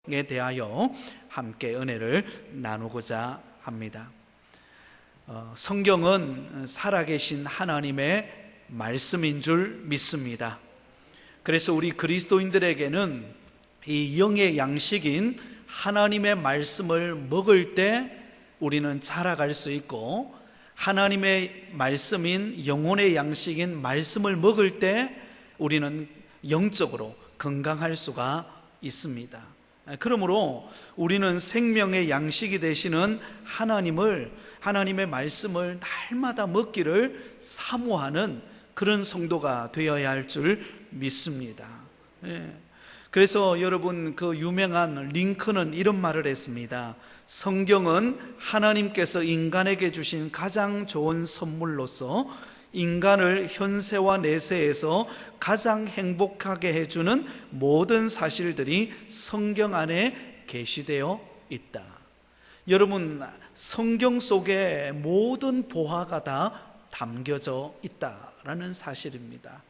에 대하여 함께 은혜를 나누고자 합니다. 성경은 살아계신 하나님의 말씀인 줄 믿습니다. 그래서 우리 그리스도인들에게는 이 영의 양식인 하나님의 말씀을 먹을 때 우리는 자라갈 수 있고, 하나님의 말씀인 영혼의 양식인 말씀을 먹을 때 우리는 영적으로 건강할 수가 있습니다. 그러므로 우리는 생명의 양식이 되시는 하나님의 말씀을 날마다 먹기를 사모하는 그런 성도가 되어야 할 줄 믿습니다. 그래서 여러분, 그 유명한 링컨은 이런 말을 했습니다. 성경은 하나님께서 인간에게 주신 가장 좋은 선물로서 인간을 현세와 내세에서 가장 행복하게 해주는 모든 사실들이 성경 안에 계시되어 있다. 여러분, 성경 속에 모든 보화가 다 담겨져 있다라는 사실입니다.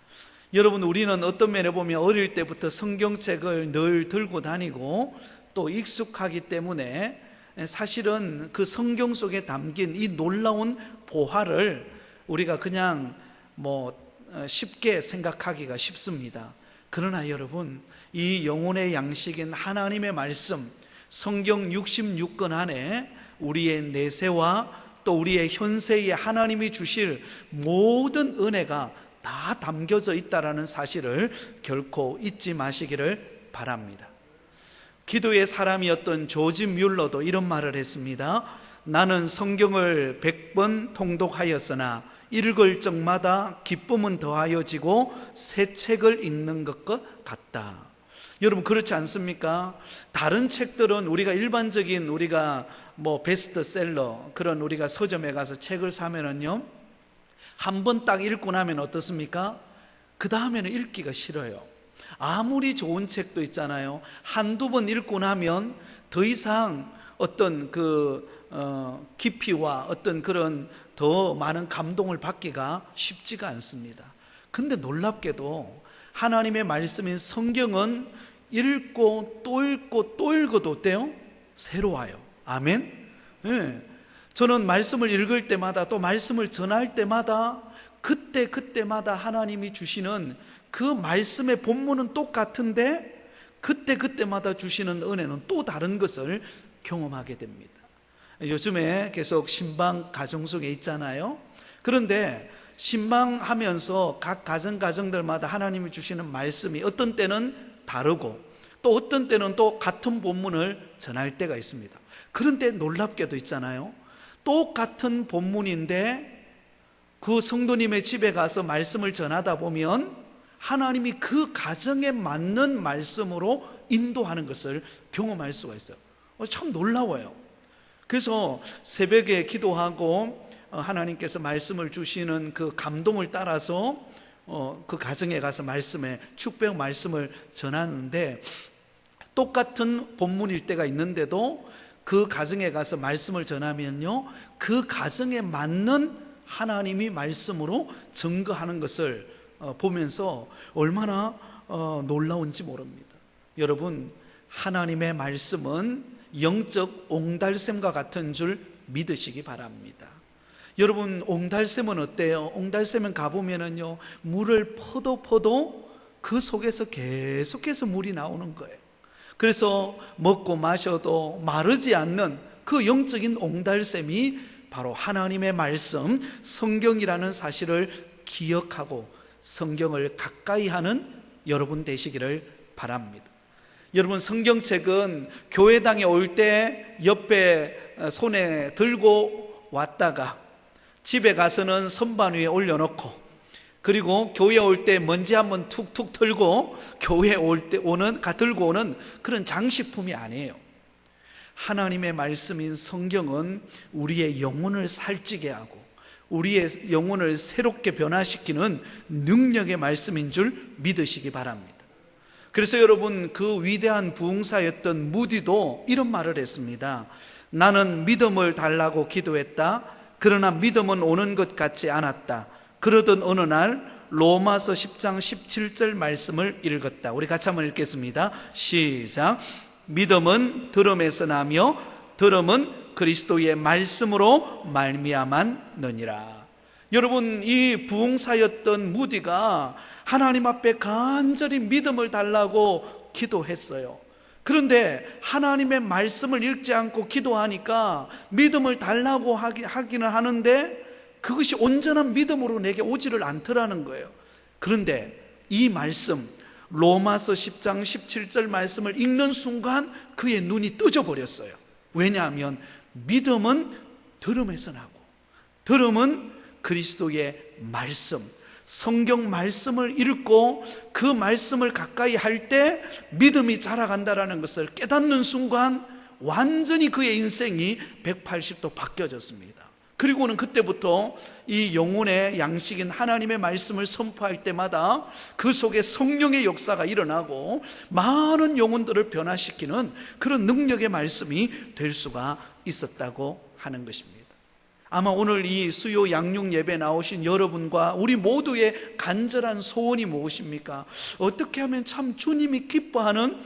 여러분, 우리는 어떤 면에 보면 어릴 때부터 성경책을 늘 들고 다니고 또 익숙하기 때문에 사실은 그 성경 속에 담긴 이 놀라운 보화를 우리가 그냥 쉽게 생각하기가 쉽습니다. 그러나 여러분, 이 영혼의 양식인 하나님의 말씀, 성경 66권 안에 우리의 내세와 또 우리의 현세에 하나님이 주실 모든 은혜가 다 담겨져 있다는 사실을 결코 잊지 마시기를 바랍니다. 기도의 사람이었던 조지 뮬러도 이런 말을 했습니다. 나는 성경을 100번 통독하였으나 읽을 적마다 기쁨은 더하여지고 새 책을 읽는 것과 같다. 여러분, 그렇지 않습니까? 다른 책들은 우리가 일반적인 베스트셀러, 그런 우리가 서점에 가서 책을 사면은요, 한 번 딱 읽고 나면 어떻습니까? 그 다음에는 읽기가 싫어요. 아무리 좋은 책도 있잖아요. 한두 번 읽고 나면 더 이상 어떤 깊이와 어떤 그런 더 많은 감동을 받기가 쉽지가 않습니다. 근데 놀랍게도 하나님의 말씀인 성경은 읽고 또 읽고 또 읽어도 어때요? 새로워요. 아멘? 저는 말씀을 읽을 때마다 또 말씀을 전할 때마다 그때마다 하나님이 주시는 그 말씀의 본문은 똑같은데 그때마다 주시는 은혜는 또 다른 것을 경험하게 됩니다. 요즘에 계속 신방 가정 속에 있잖아요. 그런데 신방하면서 각 가정들마다 하나님이 주시는 말씀이 어떤 때는 다르고 또 어떤 때는 또 같은 본문을 전할 때가 있습니다. 그런데 놀랍게도 있잖아요. 똑같은 본문인데 그 성도님의 집에 가서 말씀을 전하다 보면 하나님이 그 가정에 맞는 말씀으로 인도하는 것을 경험할 수가 있어요. 참 놀라워요. 그래서 새벽에 기도하고 하나님께서 말씀을 주시는 그 감동을 따라서 그 가정에 가서 축복 말씀을 전하는데, 똑같은 본문일 때가 있는데도 그 가정에 가서 말씀을 전하면요, 그 가정에 맞는 하나님이 말씀으로 증거하는 것을 보면서 얼마나 놀라운지 모릅니다. 여러분, 하나님의 말씀은 영적 옹달샘과 같은 줄 믿으시기 바랍니다. 여러분, 옹달샘은 어때요? 옹달샘은 가보면은요, 물을 퍼도 그 속에서 계속해서 물이 나오는 거예요. 그래서 먹고 마셔도 마르지 않는 그 영적인 옹달샘이 바로 하나님의 말씀, 성경이라는 사실을 기억하고 성경을 가까이 하는 여러분 되시기를 바랍니다. 여러분, 성경책은 교회당에 올 때 옆에 손에 들고 왔다가 집에 가서는 선반 위에 올려놓고, 그리고 교회 올 때 먼지 한번 툭툭 털고 교회에 들고 오는 그런 장식품이 아니에요. 하나님의 말씀인 성경은 우리의 영혼을 살찌게 하고 우리의 영혼을 새롭게 변화시키는 능력의 말씀인 줄 믿으시기 바랍니다. 그래서 여러분, 그 위대한 부흥사였던 무디도 이런 말을 했습니다. 나는 믿음을 달라고 기도했다. 그러나 믿음은 오는 것 같지 않았다. 그러던 어느 날 로마서 10장 17절 말씀을 읽었다. 우리 같이 한번 읽겠습니다. 시작. 믿음은 들음에서 나며 들음은 그리스도의 말씀으로 말미암았느니라. 여러분, 이 부흥사였던 무디가 하나님 앞에 간절히 믿음을 달라고 기도했어요. 그런데 하나님의 말씀을 읽지 않고 기도하니까 믿음을 달라고 하기는 하는데 그것이 온전한 믿음으로 내게 오지를 않더라는 거예요. 그런데 이 말씀, 로마서 10장 17절 말씀을 읽는 순간 그의 눈이 뜨져버렸어요. 왜냐하면 믿음은 들음에서 나고 들음은 그리스도의 말씀, 성경 말씀을 읽고 그 말씀을 가까이 할 때 믿음이 자라간다는 것을 깨닫는 순간 완전히 그의 인생이 180도 바뀌어졌습니다. 그리고는 그때부터 이 영혼의 양식인 하나님의 말씀을 선포할 때마다 그 속에 성령의 역사가 일어나고 많은 영혼들을 변화시키는 그런 능력의 말씀이 될 수가 있었다고 하는 것입니다. 아마 오늘 이 수요 양육 예배 나오신 여러분과 우리 모두의 간절한 소원이 무엇입니까? 어떻게 하면 참 주님이 기뻐하는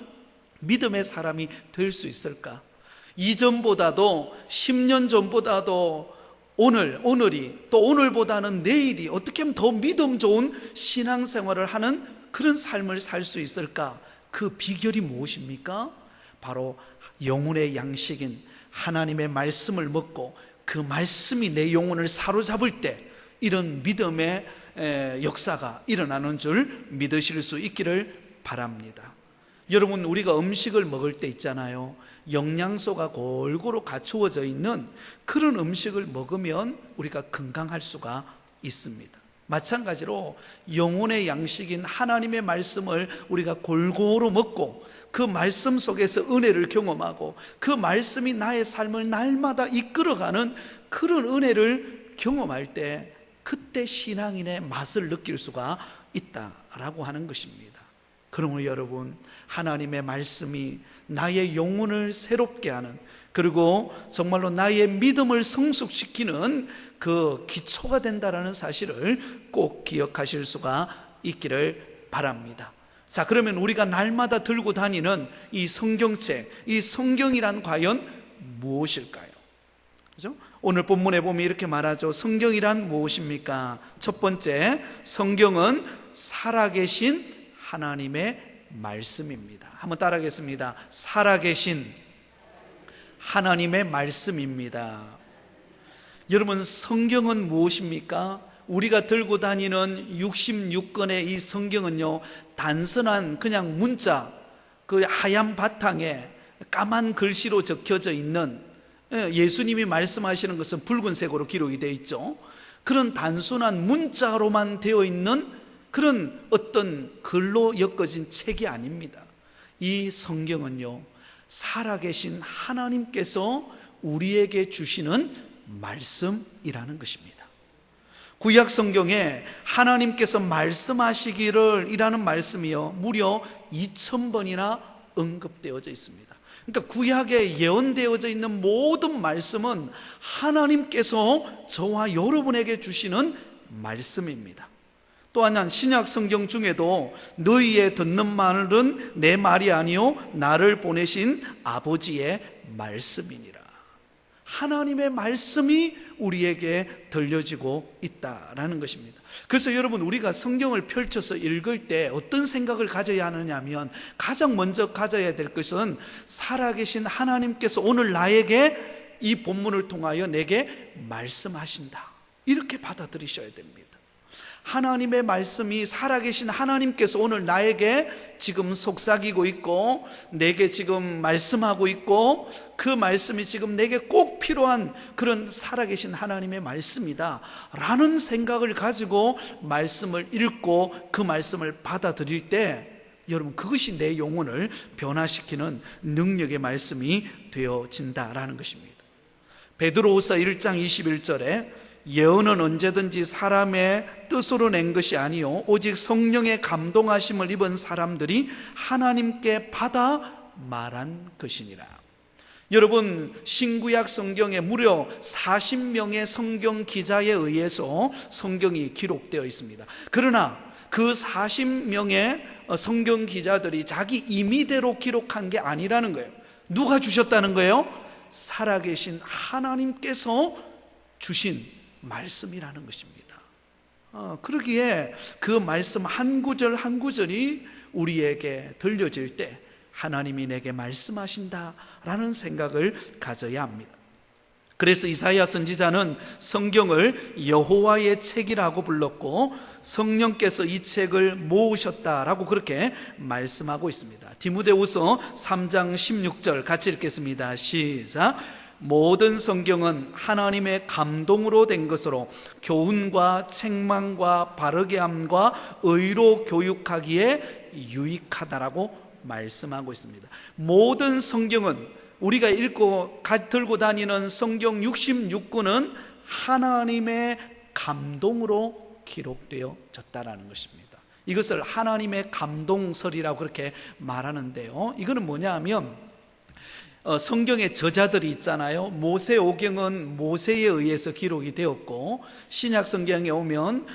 믿음의 사람이 될 수 있을까? 이전보다도 10년 전보다도 오늘이 또 오늘보다는 내일이 어떻게 하면 더 믿음 좋은 신앙생활을 하는 그런 삶을 살 수 있을까? 그 비결이 무엇입니까? 바로 영혼의 양식인 하나님의 말씀을 먹고 그 말씀이 내 영혼을 사로잡을 때 이런 믿음의 역사가 일어나는 줄 믿으실 수 있기를 바랍니다. 여러분, 우리가 음식을 먹을 때 있잖아요. 영양소가 골고루 갖추어져 있는 그런 음식을 먹으면 우리가 건강할 수가 있습니다. 마찬가지로 영혼의 양식인 하나님의 말씀을 우리가 골고루 먹고 그 말씀 속에서 은혜를 경험하고 그 말씀이 나의 삶을 날마다 이끌어가는 그런 은혜를 경험할 때 그때 신앙인의 맛을 느낄 수가 있다라고 하는 것입니다. 그러므로 여러분, 하나님의 말씀이 나의 영혼을 새롭게 하는, 그리고 정말로 나의 믿음을 성숙시키는 그 기초가 된다라는 사실을 꼭 기억하실 수가 있기를 바랍니다. 자, 그러면 우리가 날마다 들고 다니는 이 성경책, 이 성경이란 과연 무엇일까요? 그죠? 오늘 본문에 보면 이렇게 말하죠. 성경이란 무엇입니까? 첫 번째, 성경은 살아계신 하나님의 말씀입니다. 한번 따라하겠습니다. 살아계신 하나님의 말씀입니다. 여러분, 성경은 무엇입니까? 우리가 들고 다니는 66권의 이 성경은요, 단순한 그냥 문자, 그 하얀 바탕에 까만 글씨로 적혀져 있는, 예수님이 말씀하시는 것은 붉은색으로 기록이 되어 있죠. 그런 단순한 문자로만 되어 있는 그런 어떤 글로 엮어진 책이 아닙니다. 이 성경은요, 살아계신 하나님께서 우리에게 주시는 말씀이라는 것입니다. 구약 성경에 하나님께서 말씀하시기를 이라는 말씀이요, 무려 2000번이나 언급되어져 있습니다. 그러니까 구약에 예언되어져 있는 모든 말씀은 하나님께서 저와 여러분에게 주시는 말씀입니다. 또한 신약 성경 중에도 너희의 듣는 말은 내 말이 아니요 나를 보내신 아버지의 말씀이니라. 하나님의 말씀이 우리에게 들려지고 있다라는 것입니다. 그래서 여러분, 우리가 성경을 펼쳐서 읽을 때 어떤 생각을 가져야 하느냐 하면, 가장 먼저 가져야 될 것은 살아계신 하나님께서 오늘 나에게 이 본문을 통하여 내게 말씀하신다, 이렇게 받아들이셔야 됩니다. 하나님의 말씀이, 살아계신 하나님께서 오늘 나에게 지금 속삭이고 있고 내게 지금 말씀하고 있고 그 말씀이 지금 내게 꼭 필요한 그런 살아계신 하나님의 말씀이다 라는 생각을 가지고 말씀을 읽고 그 말씀을 받아들일 때, 여러분, 그것이 내 영혼을 변화시키는 능력의 말씀이 되어진다라는 것입니다. 베드로후서 1장 21절에 예언은 언제든지 사람의 뜻으로 낸 것이 아니요 오직 성령의 감동하심을 입은 사람들이 하나님께 받아 말한 것이니라. 여러분, 신구약 성경에 무려 40명의 성경 기자에 의해서 성경이 기록되어 있습니다. 그러나 그 40명의 성경 기자들이 자기 임의대로 기록한 게 아니라는 거예요. 누가 주셨다는 거예요? 살아계신 하나님께서 주신 말씀이라는 것입니다. 그러기에 그 말씀 한 구절 한 구절이 우리에게 들려질 때 하나님이 내게 말씀하신다라는 생각을 가져야 합니다. 그래서 이사야 선지자는 성경을 여호와의 책이라고 불렀고 성령께서 이 책을 모으셨다라고 그렇게 말씀하고 있습니다. 디모데후서 3장 16절 같이 읽겠습니다. 시작. 모든 성경은 하나님의 감동으로 된 것으로 교훈과 책망과 바르게 함과 의로 교육하기에 유익하다라고 말씀하고 있습니다. 모든 성경은 우리가 읽고 들고 다니는 성경 66권은 하나님의 감동으로 기록되어졌다라는 것입니다. 이것을 하나님의 감동설이라고 그렇게 말하는데요, 이거는 뭐냐 하면 성경의 저자들이 있잖아요. 모세오경은 모세에 의해서 기록이 되었고, 신약 성경에 오면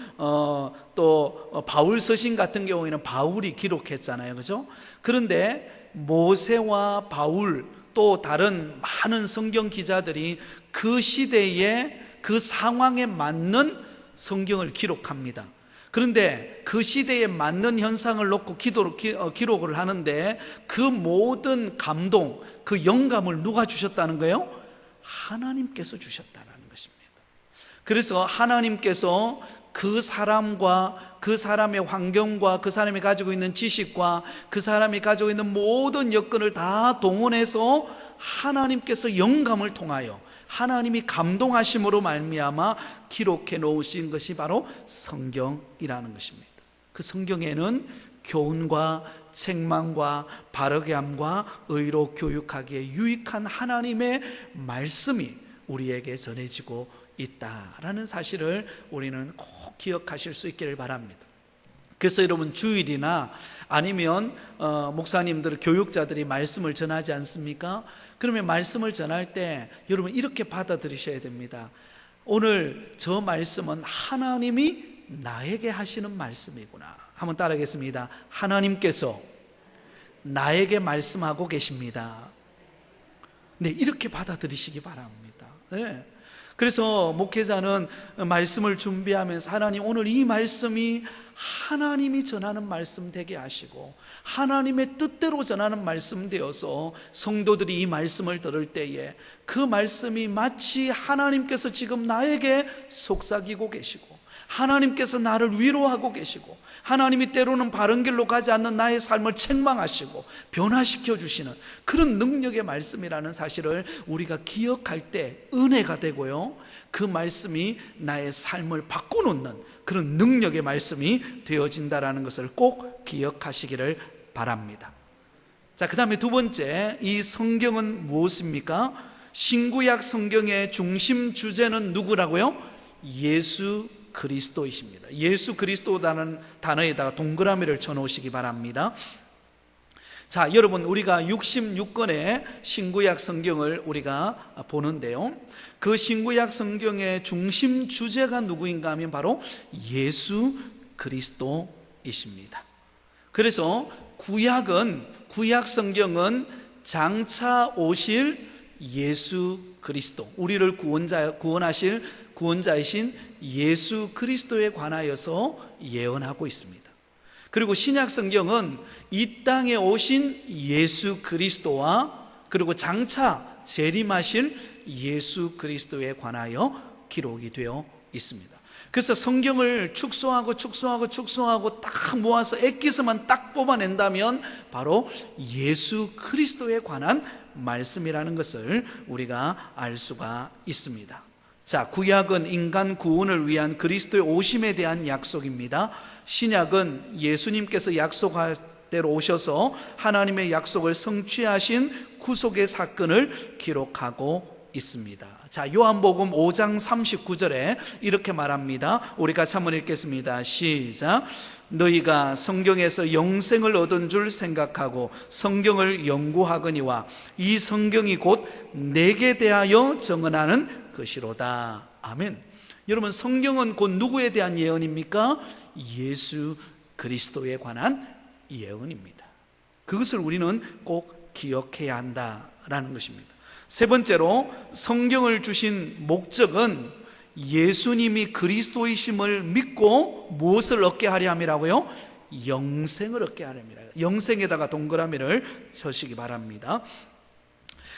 또 바울 서신 같은 경우에는 바울이 기록했잖아요, 그죠? 그런데 모세와 바울 또 다른 많은 성경 기자들이 그 시대에 그 상황에 맞는 성경을 기록합니다. 그런데 그 시대에 맞는 현상을 놓고 기록을 하는데 그 모든 감동, 그 영감을 누가 주셨다는 거예요? 하나님께서 주셨다는 것입니다. 그래서 하나님께서 그 사람과 그 사람의 환경과 그 사람이 가지고 있는 지식과 그 사람이 가지고 있는 모든 여건을 다 동원해서 하나님께서 영감을 통하여 하나님이 감동하심으로 말미암아 기록해 놓으신 것이 바로 성경이라는 것입니다. 그 성경에는 교훈과 책망과 바르게 함과 의로 교육하기에 유익한 하나님의 말씀이 우리에게 전해지고 있다라는 사실을 우리는 꼭 기억하실 수 있기를 바랍니다. 그래서 여러분 주일이나 아니면 목사님들, 교육자들이 말씀을 전하지 않습니까? 그러면 말씀을 전할 때 여러분 이렇게 받아들이셔야 됩니다. 오늘 저 말씀은 하나님이 나에게 하시는 말씀이구나. 한번 따라하겠습니다. 하나님께서 나에게 말씀하고 계십니다. 네, 이렇게 받아들이시기 바랍니다. 네. 그래서 목회자는 말씀을 준비하면서 하나님, 오늘 이 말씀이 하나님이 전하는 말씀 되게 하시고 하나님의 뜻대로 전하는 말씀 되어서 성도들이 이 말씀을 들을 때에 그 말씀이 마치 하나님께서 지금 나에게 속삭이고 계시고 하나님께서 나를 위로하고 계시고 하나님이 때로는 바른 길로 가지 않는 나의 삶을 책망하시고 변화시켜 주시는 그런 능력의 말씀이라는 사실을 우리가 기억할 때 은혜가 되고요, 그 말씀이 나의 삶을 바꿔놓는 그런 능력의 말씀이 되어진다는 것을 꼭 기억하시기를 바랍니다. 자, 그 다음에 두 번째, 이 성경은 무엇입니까? 신구약 성경의 중심 주제는 누구라고요? 예수 그리스도이십니다. 예수 그리스도라는 단어에다가 동그라미를 쳐놓으시기 바랍니다. 자, 여러분, 우리가 66권의 신구약 성경을 우리가 보는데요, 그 신구약 성경의 중심 주제가 누구인가 하면 바로 예수 그리스도이십니다. 그래서 구약 성경은 장차 오실 예수 그리스도, 우리를 구원하실 구원자이신 예수 그리스도에 관하여서 예언하고 있습니다. 그리고 신약 성경은 이 땅에 오신 예수 그리스도와 그리고 장차 재림하실 예수 그리스도에 관하여 기록이 되어 있습니다. 그래서 성경을 축소하고 딱 모아서 엑기스만 딱 뽑아낸다면 바로 예수 그리스도에 관한 말씀이라는 것을 우리가 알 수가 있습니다. 자, 구약은 인간 구원을 위한 그리스도의 오심에 대한 약속입니다. 신약은 예수님께서 약속할 대로 오셔서 하나님의 약속을 성취하신 구속의 사건을 기록하고 있습니다. 자, 요한복음 5장 39절에 이렇게 말합니다. 우리 같이 한번 읽겠습니다. 시작. 너희가 성경에서 영생을 얻은 줄 생각하고 성경을 연구하거니와 이 성경이 곧 내게 대하여 증언하는 것이로다. 아멘. 여러분, 성경은 곧 누구에 대한 예언입니까? 예수 그리스도에 관한 예언입니다. 그것을 우리는 꼭 기억해야 한다라는 것입니다. 세 번째로 성경을 주신 목적은 예수님이 그리스도이심을 믿고 무엇을 얻게 하려 함이라고요? 영생을 얻게 하려 함이라. 영생에다가 동그라미를 쳐시기 바랍니다.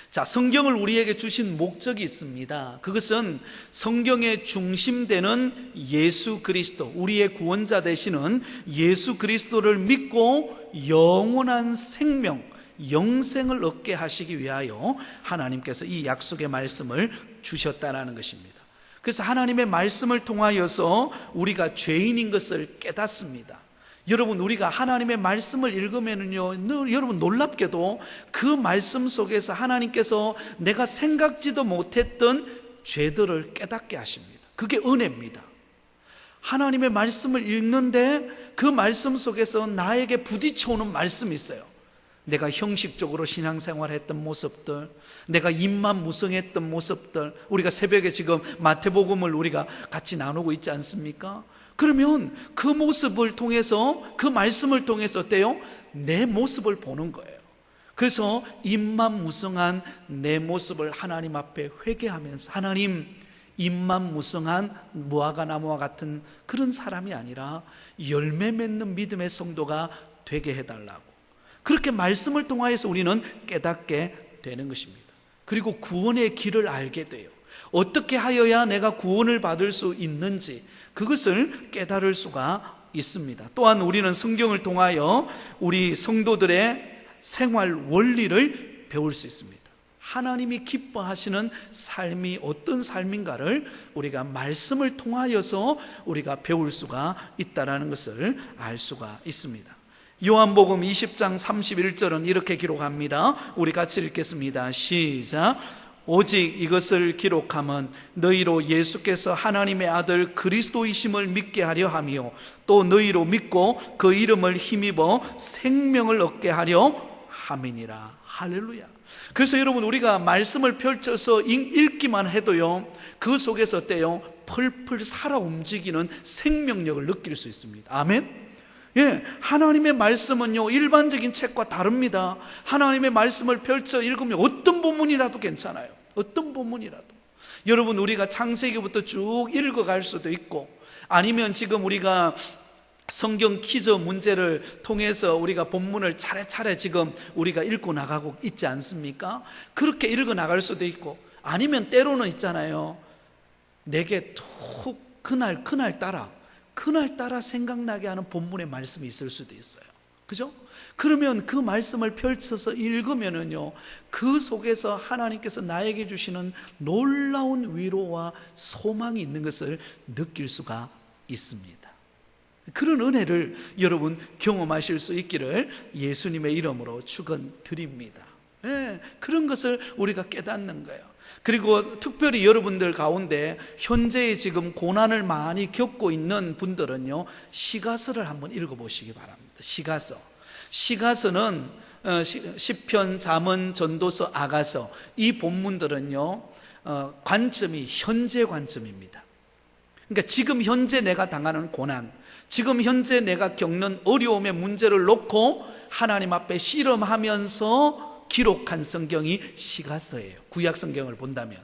자, 성경을 우리에게 주신 목적이 있습니다. 그것은 성경의 중심되는 예수 그리스도, 우리의 구원자 되시는 예수 그리스도를 믿고 영원한 생명, 영생을 얻게 하시기 위하여 하나님께서 이 약속의 말씀을 주셨다는 것입니다. 그래서 하나님의 말씀을 통하여서 우리가 죄인인 것을 깨닫습니다. 여러분, 우리가 하나님의 말씀을 읽으면요, 여러분 놀랍게도 그 말씀 속에서 하나님께서 내가 생각지도 못했던 죄들을 깨닫게 하십니다. 그게 은혜입니다. 하나님의 말씀을 읽는데 그 말씀 속에서 나에게 부딪혀오는 말씀이 있어요. 내가 형식적으로 신앙생활했던 모습들, 내가 입만 무성했던 모습들, 우리가 새벽에 지금 마태복음을 우리가 같이 나누고 있지 않습니까? 그러면 그 모습을 통해서, 그 말씀을 통해서 어때요? 내 모습을 보는 거예요. 그래서 입만 무성한 내 모습을 하나님 앞에 회개하면서, 하나님, 입만 무성한 무화과 나무와 같은 그런 사람이 아니라 열매 맺는 믿음의 성도가 되게 해달라고, 그렇게 말씀을 통하여서 우리는 깨닫게 되는 것입니다. 그리고 구원의 길을 알게 돼요. 어떻게 하여야 내가 구원을 받을 수 있는지 그것을 깨달을 수가 있습니다. 또한 우리는 성경을 통하여 우리 성도들의 생활 원리를 배울 수 있습니다. 하나님이 기뻐하시는 삶이 어떤 삶인가를 우리가 말씀을 통하여서 우리가 배울 수가 있다는 것을 알 수가 있습니다. 요한복음 20장 31절은 이렇게 기록합니다. 우리 같이 읽겠습니다. 시작. 오직 이것을 기록함은 너희로 예수께서 하나님의 아들 그리스도이심을 믿게 하려 함이요 또 너희로 믿고 그 이름을 힘입어 생명을 얻게 하려 함이니라. 할렐루야. 그래서 여러분, 우리가 말씀을 펼쳐서 읽기만 해도요, 그 속에서 어때요? 펄펄 살아 움직이는 생명력을 느낄 수 있습니다. 아멘. 예, 하나님의 말씀은요, 일반적인 책과 다릅니다. 하나님의 말씀을 펼쳐 읽으면 어떤 본문이라도 괜찮아요. 어떤 본문이라도. 여러분, 우리가 창세기부터 쭉 읽어갈 수도 있고, 아니면 지금 우리가 성경 퀴즈 문제를 통해서 우리가 본문을 차례차례 지금 우리가 읽고 나가고 있지 않습니까? 그렇게 읽어 나갈 수도 있고, 아니면 때로는 있잖아요, 내게 툭 그날따라 생각나게 하는 본문의 말씀이 있을 수도 있어요. 그죠? 그러면 그 말씀을 펼쳐서 읽으면은요, 그 속에서 하나님께서 나에게 주시는 놀라운 위로와 소망이 있는 것을 느낄 수가 있습니다. 그런 은혜를 여러분 경험하실 수 있기를 예수님의 이름으로 축원드립니다. 예, 그런 것을 우리가 깨닫는 거예요. 그리고 특별히 여러분들 가운데 현재 지금 고난을 많이 겪고 있는 분들은요, 시가서를 한번 읽어보시기 바랍니다. 시가서는 시편, 잠언, 전도서, 아가서, 이 본문들은요, 관점이 현재 관점입니다. 그러니까 지금 현재 내가 당하는 고난, 지금 현재 내가 겪는 어려움의 문제를 놓고 하나님 앞에 씨름하면서 기록한 성경이 시가서예요. 구약 성경을 본다면.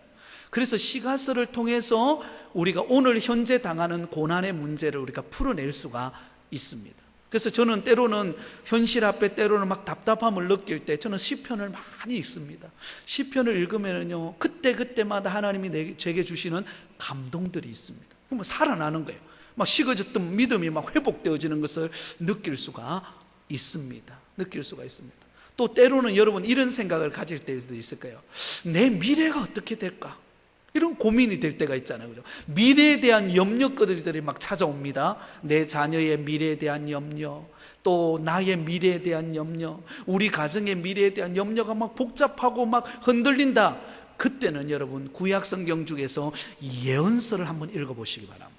그래서 시가서를 통해서 우리가 오늘 현재 당하는 고난의 문제를 우리가 풀어낼 수가 있습니다. 그래서 저는 때로는 현실 앞에 때로는 막 답답함을 느낄 때 저는 시편을 많이 읽습니다. 시편을 읽으면요, 그때마다 하나님이 제게 주시는 감동들이 있습니다. 그러면 살아나는 거예요. 막 식어졌던 믿음이 막 회복되어지는 것을 느낄 수가 있습니다. 또 때로는 여러분 이런 생각을 가질 때도 있을 거예요. 내 미래가 어떻게 될까? 이런 고민이 될 때가 있잖아요. 그죠? 미래에 대한 염려거리들이 막 찾아옵니다. 내 자녀의 미래에 대한 염려, 또 나의 미래에 대한 염려, 우리 가정의 미래에 대한 염려가 막 복잡하고 막 흔들린다. 그때는 여러분 구약 성경 중에서 예언서를 한번 읽어보시기 바랍니다.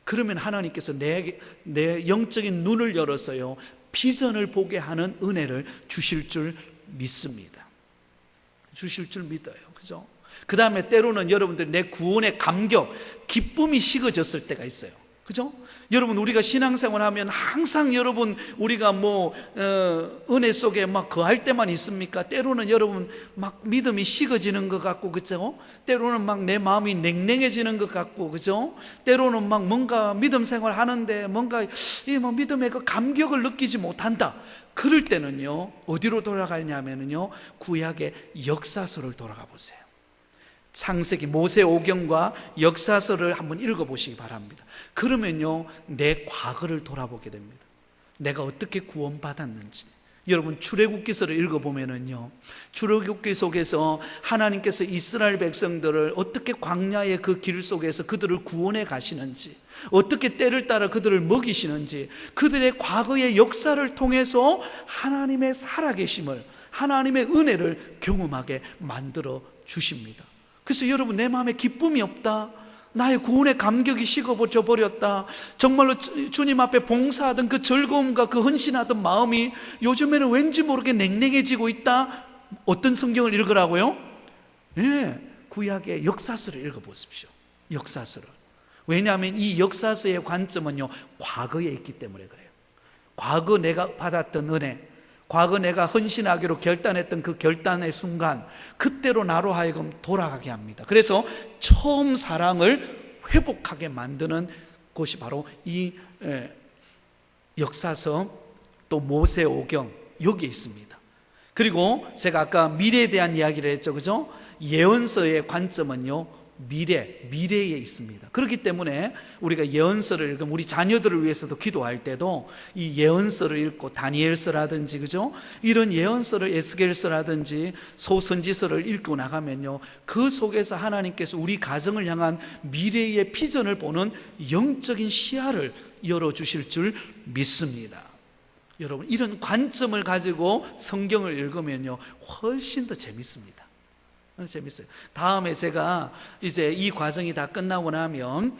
그러면 하나님께서 내 영적인 눈을 열어서요, 비전을 보게 하는 은혜를 주실 줄 믿습니다. 주실 줄 믿어요. 그죠? 그 다음에 때로는 여러분들 내 구원의 감격, 기쁨이 식어졌을 때가 있어요. 그죠? 여러분, 우리가 신앙생활 하면 항상 여러분, 우리가 은혜 속에 막 거할 때만 있습니까? 때로는 여러분, 막 믿음이 식어지는 것 같고, 그죠? 때로는 막 내 마음이 냉랭해지는 것 같고, 그죠? 때로는 막 뭔가 믿음 생활 하는데 뭔가 믿음의 그 감격을 느끼지 못한다. 그럴 때는요, 어디로 돌아가냐면요, 구약의 역사서를 돌아가 보세요. 창세기, 모세오경과 역사서를 한번 읽어보시기 바랍니다. 그러면요, 내 과거를 돌아보게 됩니다. 내가 어떻게 구원받았는지. 여러분, 출애굽기서를 읽어보면은요, 출애굽기 속에서 하나님께서 이스라엘 백성들을 어떻게 광야의 그 길 속에서 그들을 구원해 가시는지, 어떻게 때를 따라 그들을 먹이시는지, 그들의 과거의 역사를 통해서 하나님의 살아계심을, 하나님의 은혜를 경험하게 만들어 주십니다. 그래서 여러분, 내 마음에 기쁨이 없다, 나의 구원의 감격이 식어져 버렸다, 정말로 주님 앞에 봉사하던 그 즐거움과 그 헌신하던 마음이 요즘에는 왠지 모르게 냉랭해지고 있다. 어떤 성경을 읽으라고요? 구약의 역사서를 읽어보십시오. 역사서를. 왜냐하면 이 역사서의 관점은요, 과거에 있기 때문에 그래요. 과거 내가 받았던 은혜, 과거 내가 헌신하기로 결단했던 그 결단의 순간, 그때로 나로 하여금 돌아가게 합니다. 그래서 처음 사랑을 회복하게 만드는 것이 바로 이 역사서, 또 모세오경, 여기에 있습니다. 그리고 제가 아까 미래에 대한 이야기를 했죠, 그죠? 예언서의 관점은요, 미래에 있습니다. 그렇기 때문에 우리가 예언서를 읽으면 우리 자녀들을 위해서도 기도할 때도 이 예언서를 읽고, 다니엘서라든지, 그죠? 이런 예언서를, 에스겔서라든지 소선지서를 읽고 나가면요, 그 속에서 하나님께서 우리 가정을 향한 미래의 비전을 보는 영적인 시야를 열어주실 줄 믿습니다. 여러분, 이런 관점을 가지고 성경을 읽으면요, 훨씬 더 재밌습니다. 재밌어요. 다음에 제가 이제 이 과정이 다 끝나고 나면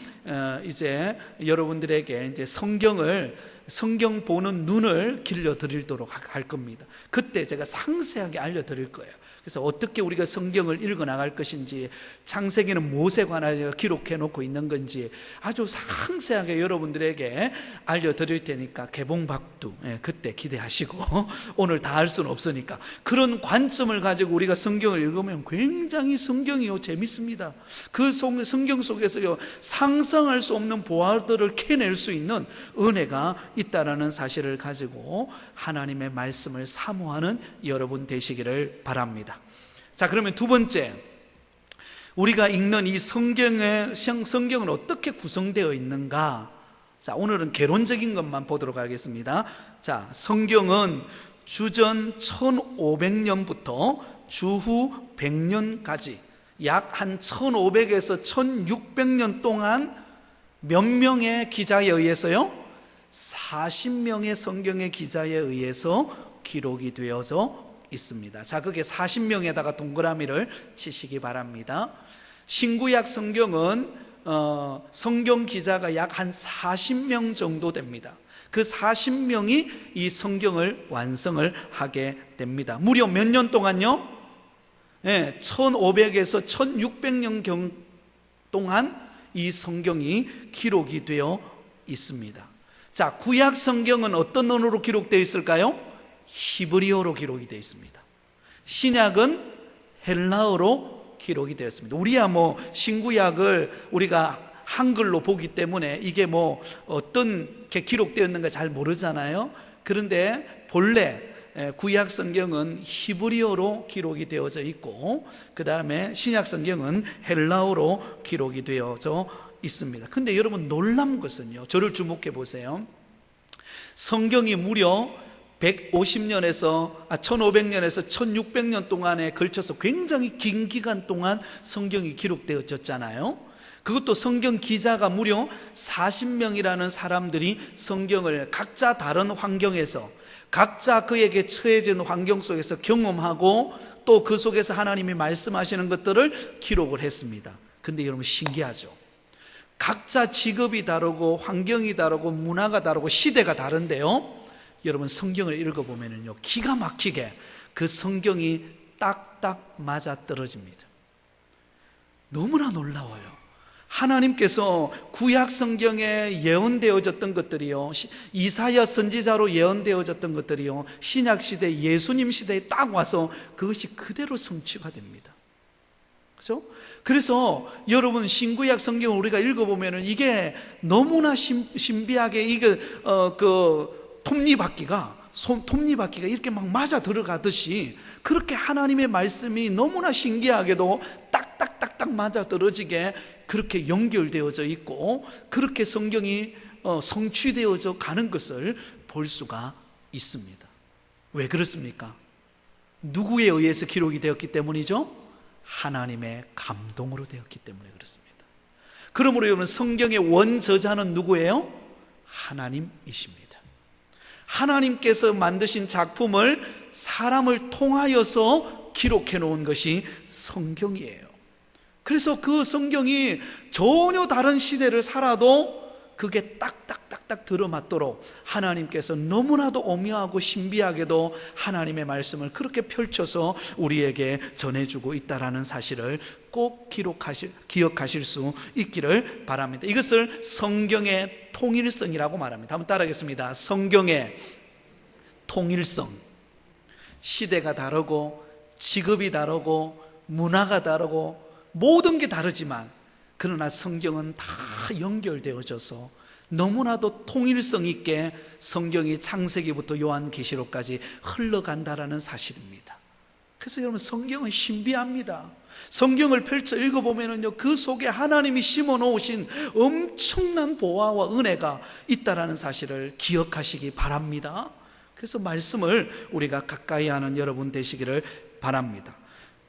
이제 여러분들에게 이제 성경 보는 눈을 길려 드리도록 할 겁니다. 그때 제가 상세하게 알려드릴 거예요. 그래서 어떻게 우리가 성경을 읽어 나갈 것인지, 창세기는 무엇에 관하여 기록해 놓고 있는 건지 아주 상세하게 여러분들에게 알려드릴 테니까 개봉박두, 그때 기대하시고 오늘 다 할 수는 없으니까 그런 관점을 가지고 우리가 성경을 읽으면 굉장히 성경이요 재밌습니다. 그 성경 속에서요 상상할 수 없는 보화들을 캐낼 수 있는 은혜가 있다라는 사실을 가지고 하나님의 말씀을 사모하는 여러분 되시기를 바랍니다. 자, 그러면 두 번째, 우리가 읽는 이 성경은 어떻게 구성되어 있는가? 자, 오늘은 개론적인 것만 보도록 하겠습니다. 자, 성경은 주전 1500년부터 주후 100년까지 약 한 1500에서 1600년 동안 몇 명의 기자에 의해서요? 40명의 성경의 기자에 의해서 기록이 되어져 있습니다. 자, 그게 40명에다가 동그라미를 치시기 바랍니다. 신구약 성경은 성경 기자가 약 한 40명 정도 됩니다. 그 40명이 이 성경을 완성을 하게 됩니다. 무려 몇 년 동안요? 1500에서 1600년 동안 이 성경이 기록이 되어 있습니다. 자, 구약 성경은 어떤 언어로 기록되어 있을까요? 히브리어로 기록이 되어 있습니다. 신약은 헬라어로 기록이 되었습니다. 우리야 신구약을 우리가 한글로 보기 때문에 이게 어떤 게 기록되었는가 잘 모르잖아요. 그런데 본래 구약 성경은 히브리어로 기록이 되어져 있고, 그 다음에 신약 성경은 헬라어로 기록이 되어져 있습니다. 근데 여러분, 놀라운 것은요, 저를 주목해 보세요. 성경이 무려 1500년에서 1600년 동안에 걸쳐서 굉장히 긴 기간 동안 성경이 기록되어졌잖아요. 그것도 성경 기자가 무려 40명이라는 사람들이 성경을 각자 다른 환경에서, 각자 그에게 처해진 환경 속에서 경험하고, 또 그 속에서 하나님이 말씀하시는 것들을 기록을 했습니다. 근데 여러분, 신기하죠? 각자 직업이 다르고 환경이 다르고 문화가 다르고 시대가 다른데요, 여러분, 성경을 읽어보면요 기가 막히게 그 성경이 딱딱 맞아떨어집니다. 너무나 놀라워요. 하나님께서 구약 성경에 예언되어졌던 것들이요, 이사야 선지자로 예언되어졌던 것들이요, 신약 시대 예수님 시대에 딱 와서 그것이 그대로 성취가 됩니다. 그렇죠? 그래서 여러분 신구약 성경을 우리가 읽어보면은 이게 너무나 신비하게 이게 톱니바퀴가 이렇게 막 맞아 들어가듯이 그렇게 하나님의 말씀이 너무나 신기하게도 딱딱딱딱 맞아 떨어지게 그렇게 연결되어져 있고 그렇게 성경이 성취되어져 가는 것을 볼 수가 있습니다. 왜 그렇습니까? 누구에 의해서 기록이 되었기 때문이죠? 하나님의 감동으로 되었기 때문에 그렇습니다. 그러므로 여러분 성경의 원저자는 누구예요? 하나님이십니다. 하나님께서 만드신 작품을 사람을 통하여서 기록해 놓은 것이 성경이에요. 그래서 그 성경이 전혀 다른 시대를 살아도 그게 딱딱딱딱 들어맞도록 하나님께서 너무나도 오묘하고 신비하게도 하나님의 말씀을 그렇게 펼쳐서 우리에게 전해주고 있다는 사실을 꼭 기억하실 수 있기를 바랍니다. 이것을 성경의 통일성이라고 말합니다. 한번 따라하겠습니다. 성경의 통일성. 시대가 다르고 직업이 다르고 문화가 다르고 모든 게 다르지만 그러나 성경은 다 연결되어져서 너무나도 통일성 있게 성경이 창세기부터 요한계시록까지 흘러간다라는 사실입니다. 그래서 여러분 성경은 신비합니다. 성경을 펼쳐 읽어보면요 그 속에 하나님이 심어놓으신 엄청난 보화와 은혜가 있다라는 사실을 기억하시기 바랍니다. 그래서 말씀을 우리가 가까이 하는 여러분 되시기를 바랍니다.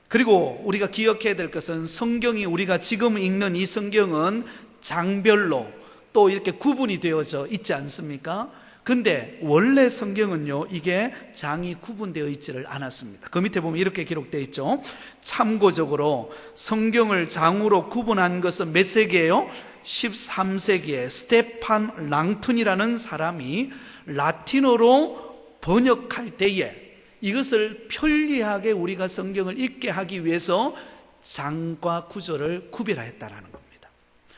그리고 우리가 기억해야 될 것은 성경이 우리가 지금 읽는 이 성경은 장별로 또 이렇게 구분이 되어져 있지 않습니까? 근데 원래 성경은요 이게 장이 구분되어 있지를 않았습니다. 그 밑에 보면 이렇게 기록되어 있죠. 참고적으로 성경을 장으로 구분한 것은 몇 세기예요? 13세기에 스테판 랑튼이라는 사람이 라틴어로 번역할 때에 이것을 편리하게 우리가 성경을 읽게 하기 위해서 장과 구절을 구별하였다라는 겁니다.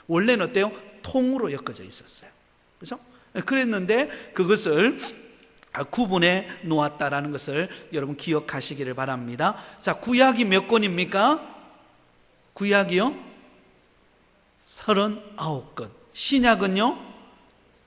원래는 어때요? 통으로 엮어져 있었어요. 그렇죠? 그랬는데 그것을 구분해 놓았다라는 것을 여러분 기억하시기를 바랍니다. 자, 구약이 몇 권입니까? 구약이요? 39권. 신약은요?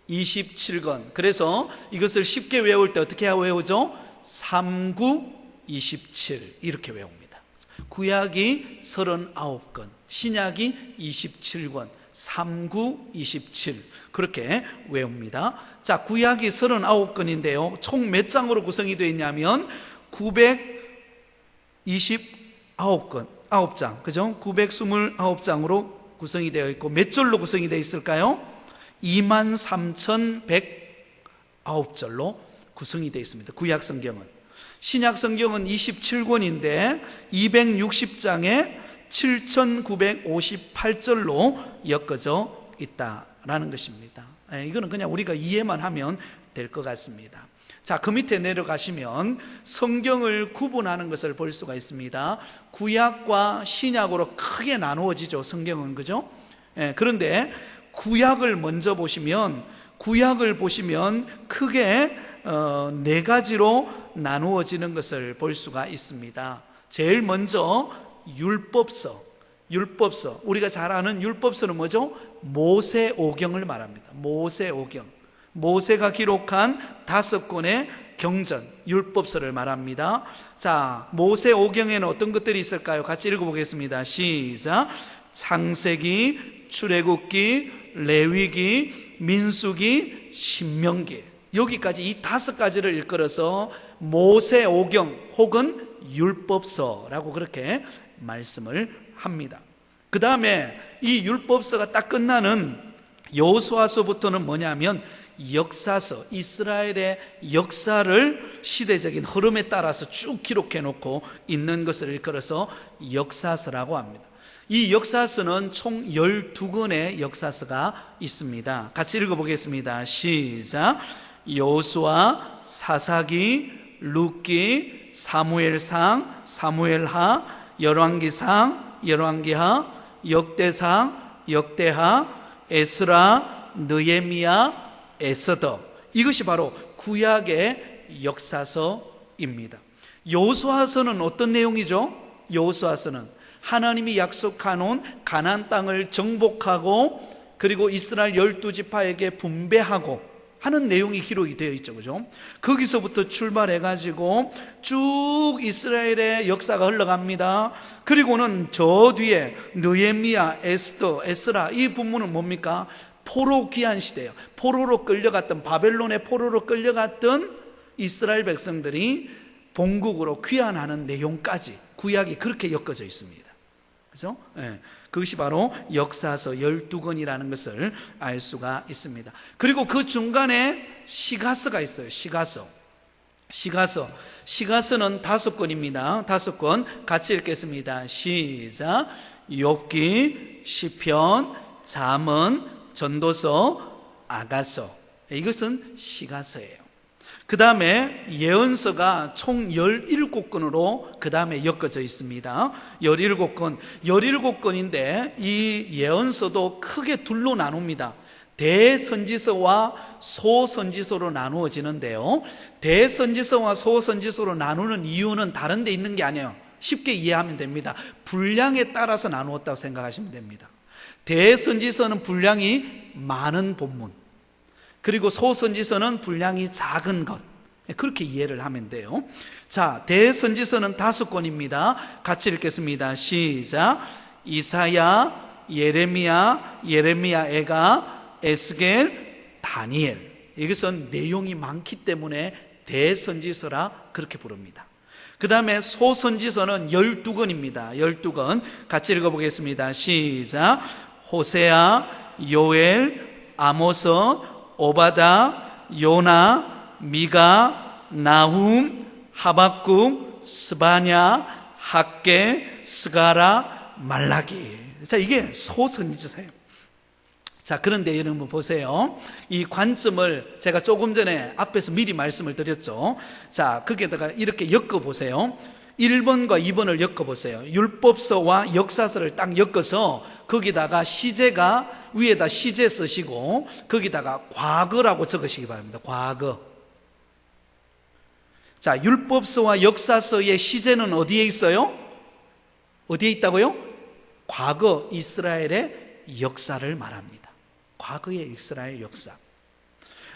27권. 그래서 이것을 쉽게 외울 때 어떻게 외우죠? 39, 27 이렇게 외웁니다. 구약이 39권, 신약이 27권, 39, 27 그렇게 외웁니다. 자, 구약이 39권인데요 총 몇 장으로 구성이 되어 있냐면 929권, 9장, 그죠? 929장으로 구성이 되어 있고 몇 절로 구성이 되어 있을까요? 23,109절로 구성이 되어 있습니다. 구약 성경은. 신약 성경은 27권인데 260장에 7,958절로 엮어져 있다라는 것입니다. 이거는 그냥 우리가 이해만 하면 될 것 같습니다. 자, 그 밑에 내려가시면 성경을 구분하는 것을 볼 수가 있습니다. 구약과 신약으로 크게 나누어지죠, 성경은. 그죠? 그런데 구약을 먼저 보시면 크게 네 가지로 나누어지는 것을 볼 수가 있습니다. 제일 먼저 율법서. 우리가 잘 아는 율법서는 뭐죠? 모세오경을 말합니다. 모세오경. 모세가 기록한 5권의 경전, 율법서를 말합니다. 자, 모세오경에는 어떤 것들이 있을까요? 같이 읽어보겠습니다. 시작. 창세기, 출애굽기, 레위기, 민수기, 신명기. 여기까지 이 5가지를 일컬어서 모세오경 혹은 율법서라고 그렇게 말씀을 합니다. 그 다음에 이 율법서가 딱 끝나는 여호수아서부터는 뭐냐면 역사서, 이스라엘의 역사를 시대적인 흐름에 따라서 쭉 기록해 놓고 있는 것을 일컬어서 역사서라고 합니다. 이 역사서는 총 12권의 역사서가 있습니다. 같이 읽어보겠습니다. 시작. 여호수아, 사사기, 룻기, 사무엘상, 사무엘하, 열왕기상, 열왕기하, 역대상, 역대하, 에스라, 느헤미야, 에스더, 이것이 바로 구약의 역사서입니다. 여호수아서는 어떤 내용이죠? 여호수아서는 하나님이 약속한 가나안 땅을 정복하고 그리고 이스라엘 12지파에게 분배하고 하는 내용이 기록이 되어 있죠. 그죠? 거기서부터 출발해가지고 쭉 이스라엘의 역사가 흘러갑니다. 그리고는 저 뒤에 느헤미야, 에스더, 에스라, 이 부분은 뭡니까? 포로 귀환 시대예요. 포로로 끌려갔던, 바벨론의 포로로 끌려갔던 이스라엘 백성들이 본국으로 귀환하는 내용까지 구약이 그렇게 엮어져 있습니다. 그죠? 네. 그것이 바로 역사서 12권이라는 것을 알 수가 있습니다. 그리고 그 중간에 시가서가 있어요. 시가서는 5권입니다. 5권 같이 읽겠습니다. 시작. 욥기, 시편, 잠언, 전도서, 아가서, 이것은 시가서예요. 그 다음에 예언서가 총 17권으로 그 다음에 엮어져 있습니다. 17권인데 이 예언서도 크게 둘로 나눕니다. 대선지서와 소선지서로 나누어지는데요, 대선지서와 소선지서로 나누는 이유는 다른 데 있는 게 아니에요. 쉽게 이해하면 됩니다. 분량에 따라서 나누었다고 생각하시면 됩니다. 대선지서는 분량이 많은 본문, 그리고 소선지서는 분량이 작은 것, 그렇게 이해를 하면 돼요. 자, 대선지서는 5권입니다. 같이 읽겠습니다. 시작. 이사야, 예레미야, 예레미야애가, 에스겔, 다니엘. 이것은 내용이 많기 때문에 대선지서라 그렇게 부릅니다. 그 다음에 소선지서는 12권입니다. 12권 같이 읽어보겠습니다. 시작. 호세아, 요엘, 아모스, 오바다, 요나, 미가, 나훔, 하박국, 스바냐, 학개, 스가라, 말라기. 자, 이게 소선지서예요. 자, 그런데 여러분 보세요. 이 관점을 제가 조금 전에 앞에서 미리 말씀을 드렸죠. 자, 거기에다가 이렇게 엮어보세요. 1번과 2번을 엮어보세요. 율법서와 역사서를 딱 엮어서 거기다가 시제가 위에다 시제 쓰시고 거기다가 과거라고 적으시기 바랍니다. 과거. 자, 율법서와 역사서의 시제는 어디에 있어요? 어디에 있다고요? 과거 이스라엘의 역사를 말합니다. 과거의 이스라엘 역사.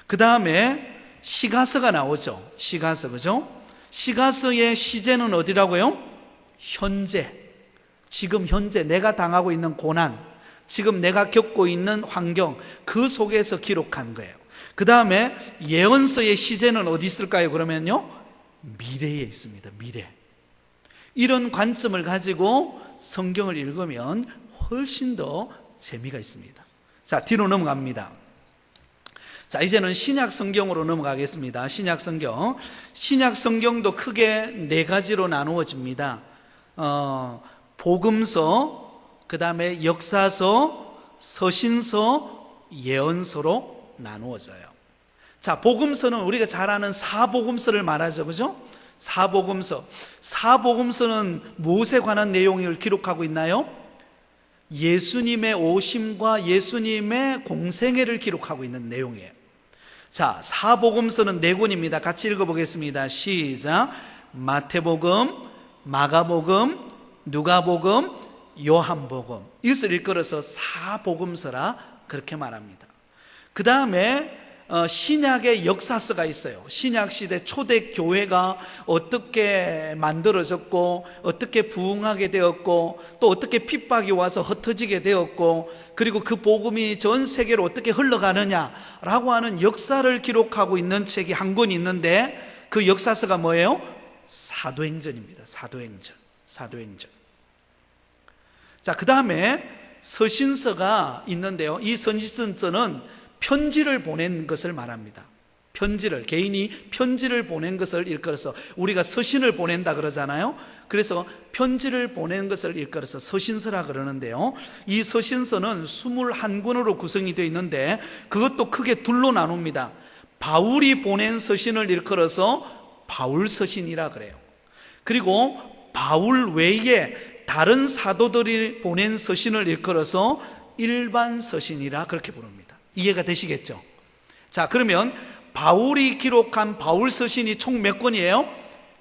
그 다음에 시가서가 나오죠. 시가서, 그죠? 시가서의 시제는 어디라고요? 현재. 지금 현재 내가 당하고 있는 고난, 지금 내가 겪고 있는 환경, 그 속에서 기록한 거예요. 그 다음에 예언서의 시제는 어디 있을까요? 그러면요, 미래에 있습니다. 미래. 이런 관점을 가지고 성경을 읽으면 훨씬 더 재미가 있습니다. 자, 뒤로 넘어갑니다. 자, 이제는 신약 성경으로 넘어가겠습니다. 신약 성경도 크게 4가지로 나누어집니다. 복음서, 그 다음에 역사서, 서신서, 예언서로 나누어져요. 자, 복음서는 우리가 잘 아는 사복음서를 말하죠. 그죠? 사복음서는 무엇에 관한 내용을 기록하고 있나요? 예수님의 오심과 예수님의 공생애를 기록하고 있는 내용이에요. 자, 사복음서는 4권입니다. 같이 읽어보겠습니다. 시작. 마태복음, 마가복음, 누가복음, 요한복음. 이것을 일컬어서 사복음서라 그렇게 말합니다. 그 다음에 신약의 역사서가 있어요. 신약시대 초대교회가 어떻게 만들어졌고 어떻게 부흥하게 되었고 또 어떻게 핍박이 와서 흩어지게 되었고 그리고 그 복음이 전 세계로 어떻게 흘러가느냐라고 하는 역사를 기록하고 있는 책이 한 권 있는데 그 역사서가 뭐예요? 사도행전입니다. 사도행전. 자, 그 다음에 서신서가 있는데요, 이 서신서는 편지를 보낸 것을 말합니다. 개인이 편지를 보낸 것을 일컬어서 우리가 서신을 보낸다 그러잖아요. 그래서 편지를 보낸 것을 일컬어서 서신서라 그러는데요, 이 서신서는 21권으로 구성이 되어 있는데 그것도 크게 둘로 나눕니다. 바울이 보낸 서신을 일컬어서 바울서신이라 그래요. 그리고 바울 외에 다른 사도들이 보낸 서신을 일컬어서 일반 서신이라 그렇게 부릅니다. 이해가 되시겠죠? 자, 그러면 바울이 기록한 바울 서신이 총 몇 권이에요?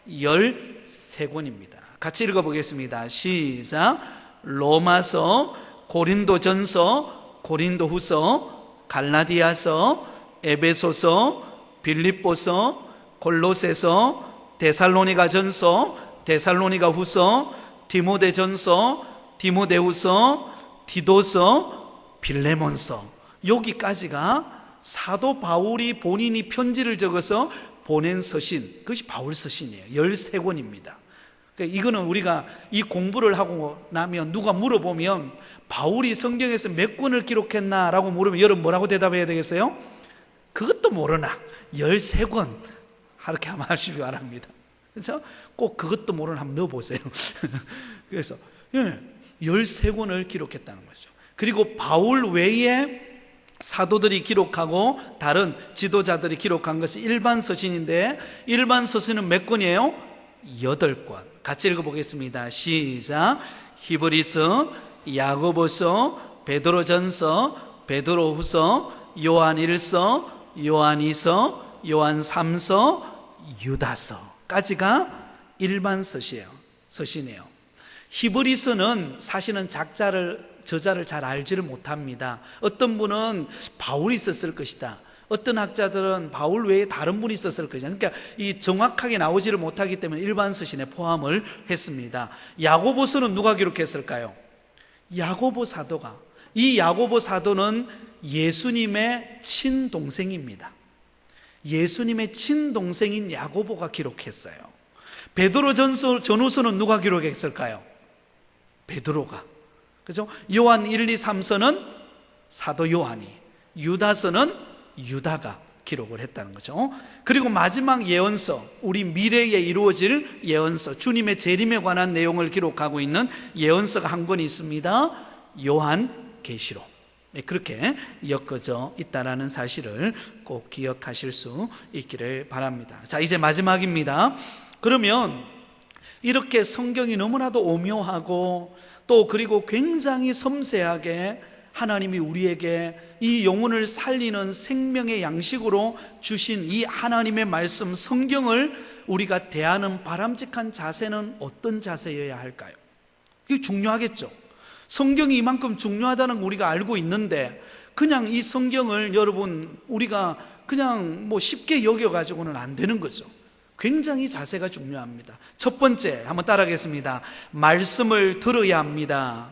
13권입니다. 같이 읽어보겠습니다. 시작. 로마서, 고린도전서, 고린도후서, 갈라디아서, 에베소서, 빌립보서, 골로새서, 데살로니가전서, 데살로니가후서, 디모데전서, 디모데후서, 디도서, 빌레몬서, 여기까지가 사도 바울이 본인이 편지를 적어서 보낸 서신, 그것이 바울 서신이에요. 13권입니다. 그러니까 이거는 우리가 이 공부를 하고 나면 누가 물어보면 바울이 성경에서 몇 권을 기록했나 라고 물으면 여러분 뭐라고 대답해야 되겠어요? 그것도 모르나 13권 이렇게 한번 하시기 바랍니다. 그래서 꼭 그것도 모르나 한번 넣어보세요. 그래서 13권을 기록했다는 거죠. 그리고 바울 외에 사도들이 기록하고 다른 지도자들이 기록한 것이 일반 서신인데, 일반 서신은 몇 권이에요? 8권. 같이 읽어보겠습니다. 시작. 히브리서, 야고보서, 베드로전서, 베드로후서, 요한일서, 요한이서, 요한삼서, 유다서까지가 일반 서신이에요. 히브리서는 사실은 저자를 잘 알지를 못합니다. 어떤 분은 바울이 썼을 것이다, 어떤 학자들은 바울 외에 다른 분이 썼을 것이다. 그러니까 이 정확하게 나오지를 못하기 때문에 일반 서신에 포함을 했습니다. 야고보서는 누가 기록했을까요? 야고보 사도가. 이 야고보 사도는 예수님의 친동생입니다. 예수님의 친동생인 야고보가 기록했어요. 베드로전후서는 누가 기록했을까요? 베드로가. 그죠? 요한 1, 2, 3서는 사도 요한이, 유다서는 유다가 기록을 했다는 거죠. 그리고 마지막 예언서, 우리 미래에 이루어질 예언서, 주님의 재림에 관한 내용을 기록하고 있는 예언서가 한 권이 있습니다. 요한계시록. 그렇게 엮어져 있다는 사실을 꼭 기억하실 수 있기를 바랍니다. 자, 이제 마지막입니다. 그러면 이렇게 성경이 너무나도 오묘하고 또 그리고 굉장히 섬세하게 하나님이 우리에게 이 영혼을 살리는 생명의 양식으로 주신 이 하나님의 말씀 성경을 우리가 대하는 바람직한 자세는 어떤 자세여야 할까요? 이게 중요하겠죠. 성경이 이만큼 중요하다는 걸 우리가 알고 있는데 그냥 이 성경을 여러분 우리가 그냥 쉽게 여겨가지고는 안 되는 거죠. 굉장히 자세가 중요합니다. 첫 번째 한번 따라하겠습니다. 말씀을 들어야 합니다.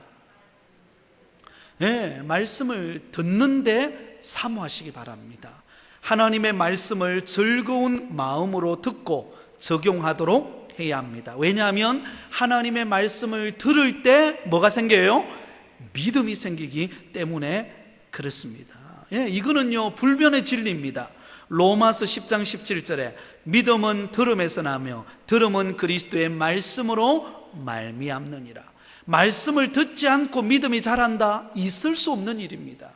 말씀을 듣는데 사모하시기 바랍니다. 하나님의 말씀을 즐거운 마음으로 듣고 적용하도록 해야 합니다. 왜냐하면 하나님의 말씀을 들을 때 뭐가 생겨요? 믿음이 생기기 때문에 그렇습니다. 이거는요 불변의 진리입니다. 로마서 10장 17절에 믿음은 들음에서 나며 들음은 그리스도의 말씀으로 말미암느니라. 말씀을 듣지 않고 믿음이 자란다? 있을 수 없는 일입니다.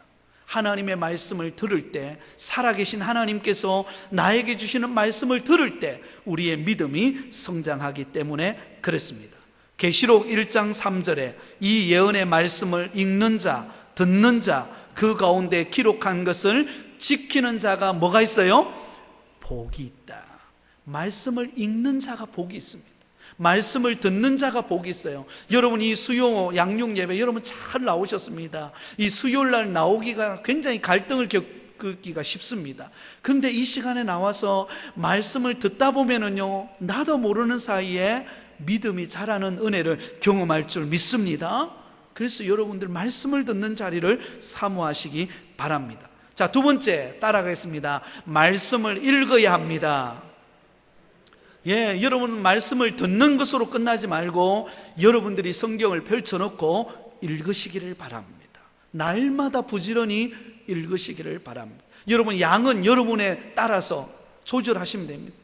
하나님의 말씀을 들을 때, 살아계신 하나님께서 나에게 주시는 말씀을 들을 때 우리의 믿음이 성장하기 때문에 그렇습니다. 계시록 1장 3절에 이 예언의 말씀을 읽는 자, 듣는 자, 그 가운데 기록한 것을 지키는 자가 뭐가 있어요? 복이 있다. 말씀을 읽는 자가 복이 있습니다. 말씀을 듣는 자가 복이 있어요. 여러분 이 수요 양육 예배 여러분 잘 나오셨습니다. 이 수요일 날 나오기가 굉장히 갈등을 겪기가 쉽습니다. 그런데 이 시간에 나와서 말씀을 듣다 보면은요 나도 모르는 사이에 믿음이 자라는 은혜를 경험할 줄 믿습니다. 그래서 여러분들 말씀을 듣는 자리를 사모하시기 바랍니다. 자, 두 번째 따라가겠습니다. 말씀을 읽어야 합니다. 여러분 말씀을 듣는 것으로 끝나지 말고 여러분들이 성경을 펼쳐놓고 읽으시기를 바랍니다. 날마다 부지런히 읽으시기를 바랍니다. 여러분 양은 여러분에 따라서 조절하시면 됩니다.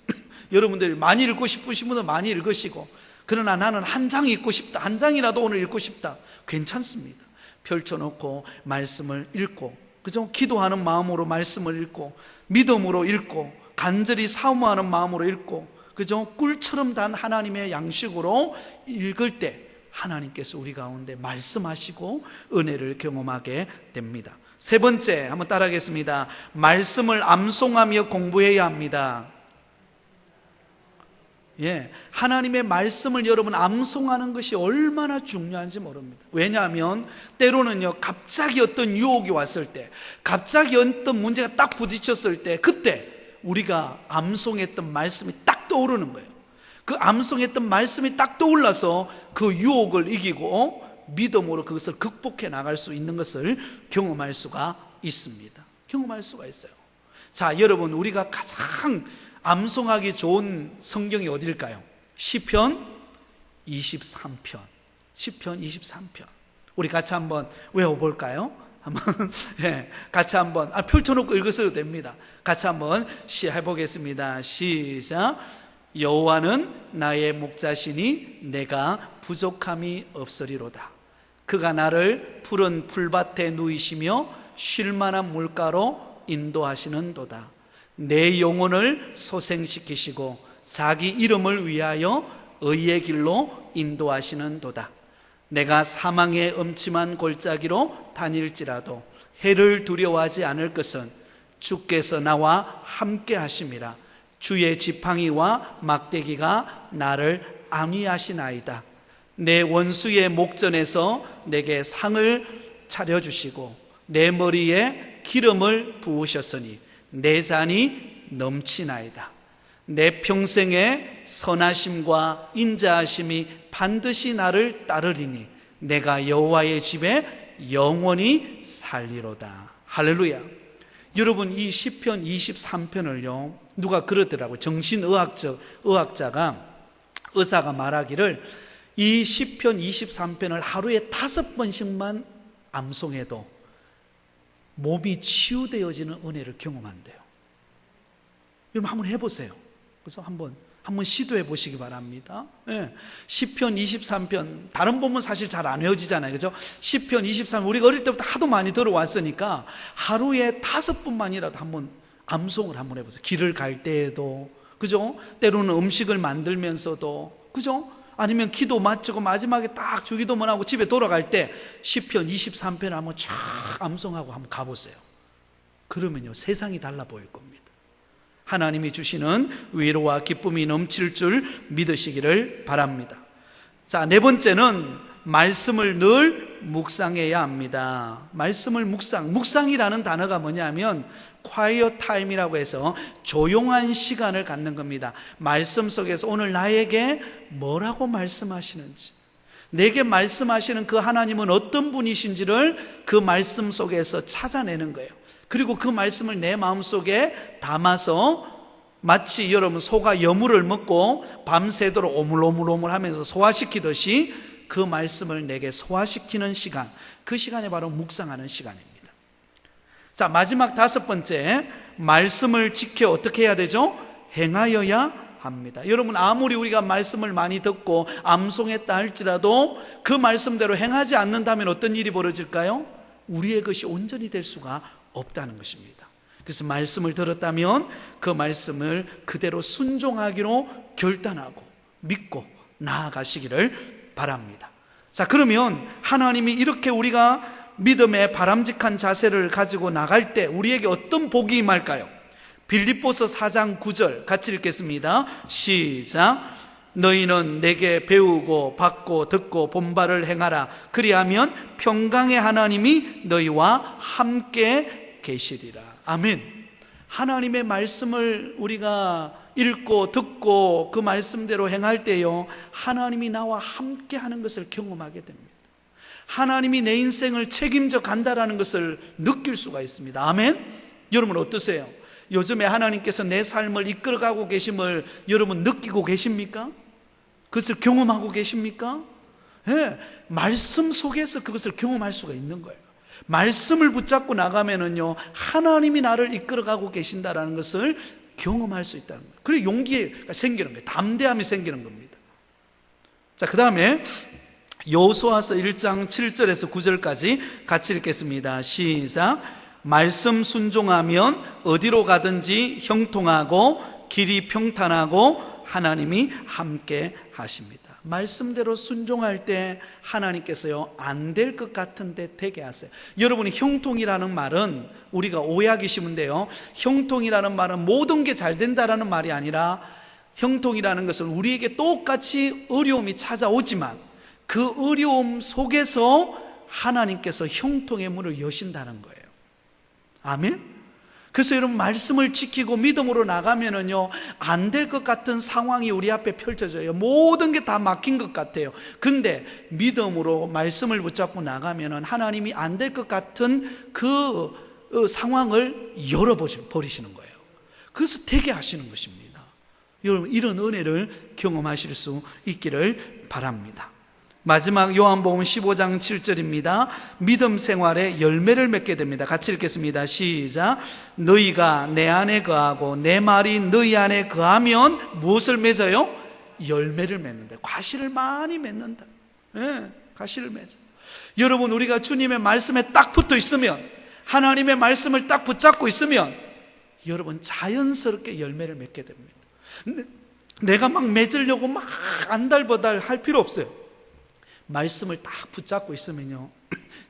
여러분들이 많이 읽고 싶으신 분은 많이 읽으시고, 그러나 나는 한 장 읽고 싶다, 한 장이라도 오늘 읽고 싶다, 괜찮습니다. 펼쳐놓고 말씀을 읽고, 그죠? 기도하는 마음으로 말씀을 읽고, 믿음으로 읽고, 간절히 사모하는 마음으로 읽고, 그죠? 꿀처럼 단 하나님의 양식으로 읽을 때 하나님께서 우리 가운데 말씀하시고 은혜를 경험하게 됩니다. 세 번째, 한번 따라하겠습니다. 말씀을 암송하며 공부해야 합니다. 하나님의 말씀을 여러분 암송하는 것이 얼마나 중요한지 모릅니다. 왜냐하면 때로는요, 갑자기 어떤 유혹이 왔을 때, 갑자기 어떤 문제가 딱 부딪혔을 때, 그때 우리가 암송했던 말씀이 딱 떠오르는 거예요. 그 암송했던 말씀이 딱 떠올라서 그 유혹을 이기고 믿음으로 그것을 극복해 나갈 수 있는 것을 경험할 수가 있습니다. 경험할 수가 있어요. 자, 여러분, 우리가 가장 암송하기 좋은 성경이 어딜까요? 시편 23편. 시편 23편. 우리 같이 한번 외워볼까요? 한번 같이 한번 펼쳐놓고 읽으셔도 됩니다. 같이 한번 해보겠습니다. 시작. 여호와는 나의 목자시니 내가 부족함이 없으리로다. 그가 나를 푸른 풀밭에 누이시며 쉴 만한 물가로 인도하시는도다. 내 영혼을 소생시키시고 자기 이름을 위하여 의의 길로 인도하시는도다. 내가 사망의 음침한 골짜기로 다닐지라도 해를 두려워하지 않을 것은 주께서 나와 함께 하심이라. 주의 지팡이와 막대기가 나를 안위하시나이다. 내 원수의 목전에서 내게 상을 차려주시고 내 머리에 기름을 부으셨으니 내 잔이 넘치나이다. 내 평생의 선하심과 인자하심이 반드시 나를 따르리니 내가 여호와의 집에 영원히 살리로다. 할렐루야. 여러분, 이 시편 23편을요 누가 그러더라고요. 의사가 말하기를 이 시편 23편을 하루에 5번씩만 암송해도 몸이 치유되어지는 은혜를 경험한대요. 여러분 한번 해보세요. 그래서 한번 시도해 보시기 바랍니다. 시편 23편 다른 본문 사실 잘 안 외워지잖아요, 그죠? 시편 23편 우리가 어릴 때부터 하도 많이 들어왔으니까 하루에 5번만이라도 한번 암송을 한번 해보세요. 길을 갈 때에도, 그죠? 때로는 음식을 만들면서도, 그죠? 아니면 기도 마치고 마지막에 딱 주기도만 하고 집에 돌아갈 때 시편 23편을 한번 쫙 암송하고 한번 가보세요. 그러면요 세상이 달라 보일 겁니다. 하나님이 주시는 위로와 기쁨이 넘칠 줄 믿으시기를 바랍니다. 자, 네 번째는 말씀을 늘 묵상해야 합니다. 말씀을 묵상이라는 단어가 뭐냐면 quiet time이라고 해서 조용한 시간을 갖는 겁니다. 말씀 속에서 오늘 나에게 뭐라고 말씀하시는지, 내게 말씀하시는 그 하나님은 어떤 분이신지를 그 말씀 속에서 찾아내는 거예요. 그리고 그 말씀을 내 마음속에 담아서 마치 여러분 소가 여물을 먹고 밤새도록 오물오물 하면서 소화시키듯이 그 말씀을 내게 소화시키는 시간, 그 시간이 바로 묵상하는 시간입니다. 자, 마지막 5번째, 말씀을 지켜 어떻게 해야 되죠? 행하여야 합니다. 여러분 아무리 우리가 말씀을 많이 듣고 암송했다 할지라도 그 말씀대로 행하지 않는다면 어떤 일이 벌어질까요? 우리의 것이 온전히 될 수가 없다는 것입니다. 그래서 말씀을 들었다면 그 말씀을 그대로 순종하기로 결단하고 믿고 나아가시기를 바랍니다. 자, 그러면 하나님이 이렇게 우리가 믿음의 바람직한 자세를 가지고 나갈 때 우리에게 어떤 복이 임할까요? 빌립보서 4장 9절 같이 읽겠습니다. 시작. 너희는 내게 배우고 받고 듣고 본바를 행하라. 그리하면 평강의 하나님이 너희와 함께 계시리라. 아멘. 하나님의 말씀을 우리가 읽고 듣고 그 말씀대로 행할 때요 하나님이 나와 함께 하는 것을 경험하게 됩니다. 하나님이 내 인생을 책임져 간다라는 것을 느낄 수가 있습니다. 아멘. 여러분 어떠세요? 요즘에 하나님께서 내 삶을 이끌어가고 계심을 여러분 느끼고 계십니까? 그것을 경험하고 계십니까? 말씀 속에서 그것을 경험할 수가 있는 거예요. 말씀을 붙잡고 나가면은요 하나님이 나를 이끌어가고 계신다라는 것을 경험할 수 있다는 거예요. 그리고 용기가 생기는 거예요. 담대함이 생기는 겁니다. 자, 그 다음에 여호수아서 1장 7절에서 9절까지 같이 읽겠습니다. 시작. 말씀 순종하면 어디로 가든지 형통하고 길이 평탄하고 하나님이 함께 하십니다. 말씀대로 순종할 때 하나님께서요, 안 될 것 같은데 되게 하세요. 여러분이 형통이라는 말은 우리가 오해하기 쉬운데요, 형통이라는 말은 모든 게 잘 된다라는 말이 아니라, 형통이라는 것은 우리에게 똑같이 어려움이 찾아오지만 그 어려움 속에서 하나님께서 형통의 문을 여신다는 거예요. 아멘? 그래서 여러분, 말씀을 지키고 믿음으로 나가면은요, 안 될 것 같은 상황이 우리 앞에 펼쳐져요. 모든 게 다 막힌 것 같아요. 근데 믿음으로 말씀을 붙잡고 나가면은 하나님이 안 될 것 같은 그 상황을 열어버리시는 거예요. 그래서 되게 하시는 것입니다. 여러분, 이런 은혜를 경험하실 수 있기를 바랍니다. 마지막 요한복음 15장 7절입니다. 믿음 생활에 열매를 맺게 됩니다. 같이 읽겠습니다. 시작. 너희가 내 안에 거하고 내 말이 너희 안에 거하면 무엇을 맺어요? 열매를 맺는다. 과실을 많이 맺는다. 네, 과실을 맺어. 여러분, 우리가 주님의 말씀에 딱 붙어 있으면, 하나님의 말씀을 딱 붙잡고 있으면 여러분, 자연스럽게 열매를 맺게 됩니다. 내가 막 맺으려고 막 안달버달 할 필요 없어요. 말씀을 딱 붙잡고 있으면요,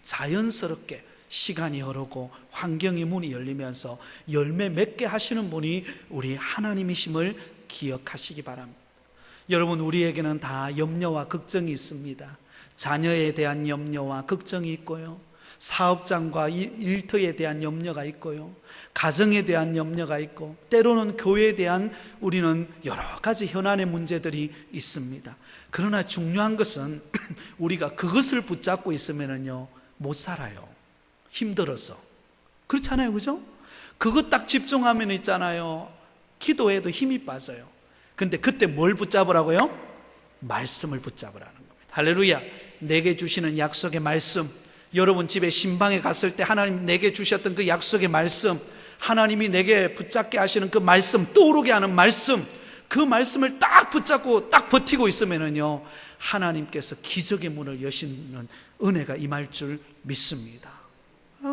자연스럽게 시간이 흐르고 환경의 문이 열리면서 열매 맺게 하시는 분이 우리 하나님이심을 기억하시기 바랍니다. 여러분, 우리에게는 다 염려와 걱정이 있습니다. 자녀에 대한 염려와 걱정이 있고요, 사업장과 일터에 대한 염려가 있고요, 가정에 대한 염려가 있고, 때로는 교회에 대한 우리는 여러 가지 현안의 문제들이 있습니다. 그러나 중요한 것은 우리가 그것을 붙잡고 있으면요, 못 살아요. 힘들어서. 그렇잖아요, 그죠? 그것 딱 집중하면 있잖아요, 기도해도 힘이 빠져요. 근데 그때 뭘 붙잡으라고요? 말씀을 붙잡으라는 겁니다. 할렐루야. 내게 주시는 약속의 말씀, 여러분 집에 신방에 갔을 때 하나님 내게 주셨던 그 약속의 말씀, 하나님이 내게 붙잡게 하시는 그 말씀, 떠오르게 하는 말씀, 그 말씀을 딱 붙잡고 딱 버티고 있으면요, 하나님께서 기적의 문을 여시는 은혜가 임할 줄 믿습니다.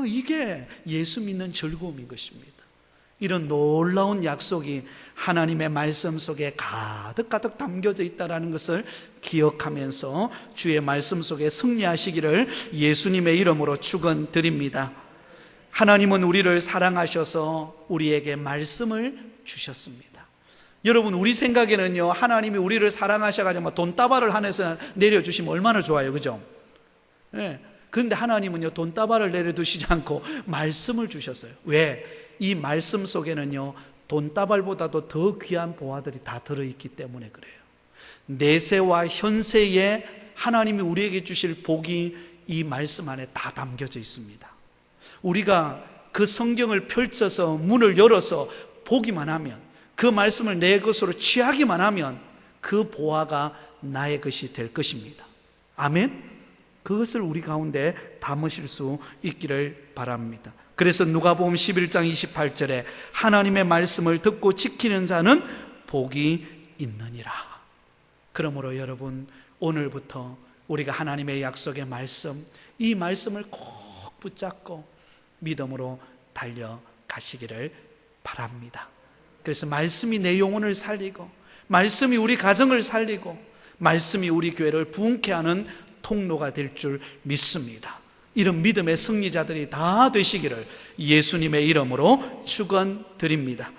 이게 예수 믿는 즐거움인 것입니다. 이런 놀라운 약속이 하나님의 말씀 속에 가득가득 담겨져 있다는 것을 기억하면서 주의 말씀 속에 승리하시기를 예수님의 이름으로 축원드립니다. 하나님은 우리를 사랑하셔서 우리에게 말씀을 주셨습니다. 여러분, 우리 생각에는요, 하나님이 우리를 사랑하셔가지고 돈다발을 하늘에서 내려주시면 얼마나 좋아요, 그죠? 네. 그런데 하나님은요, 돈다발을 내려두시지 않고 말씀을 주셨어요. 왜? 이 말씀 속에는요, 돈다발보다도 더 귀한 보화들이 다 들어있기 때문에 그래요. 내세와 현세에 하나님이 우리에게 주실 복이 이 말씀 안에 다 담겨져 있습니다. 우리가 그 성경을 펼쳐서 문을 열어서 보기만 하면, 그 말씀을 내 것으로 취하기만 하면 그 보화가 나의 것이 될 것입니다. 아멘? 그것을 우리 가운데 담으실 수 있기를 바랍니다. 그래서 누가복음 11장 28절에 하나님의 말씀을 듣고 지키는 자는 복이 있느니라. 그러므로 여러분, 오늘부터 우리가 하나님의 약속의 말씀, 이 말씀을 꼭 붙잡고 믿음으로 달려가시기를 바랍니다. 그래서 말씀이 내 영혼을 살리고, 말씀이 우리 가정을 살리고, 말씀이 우리 교회를 부흥케 하는 통로가 될 줄 믿습니다. 이런 믿음의 승리자들이 다 되시기를 예수님의 이름으로 축원드립니다.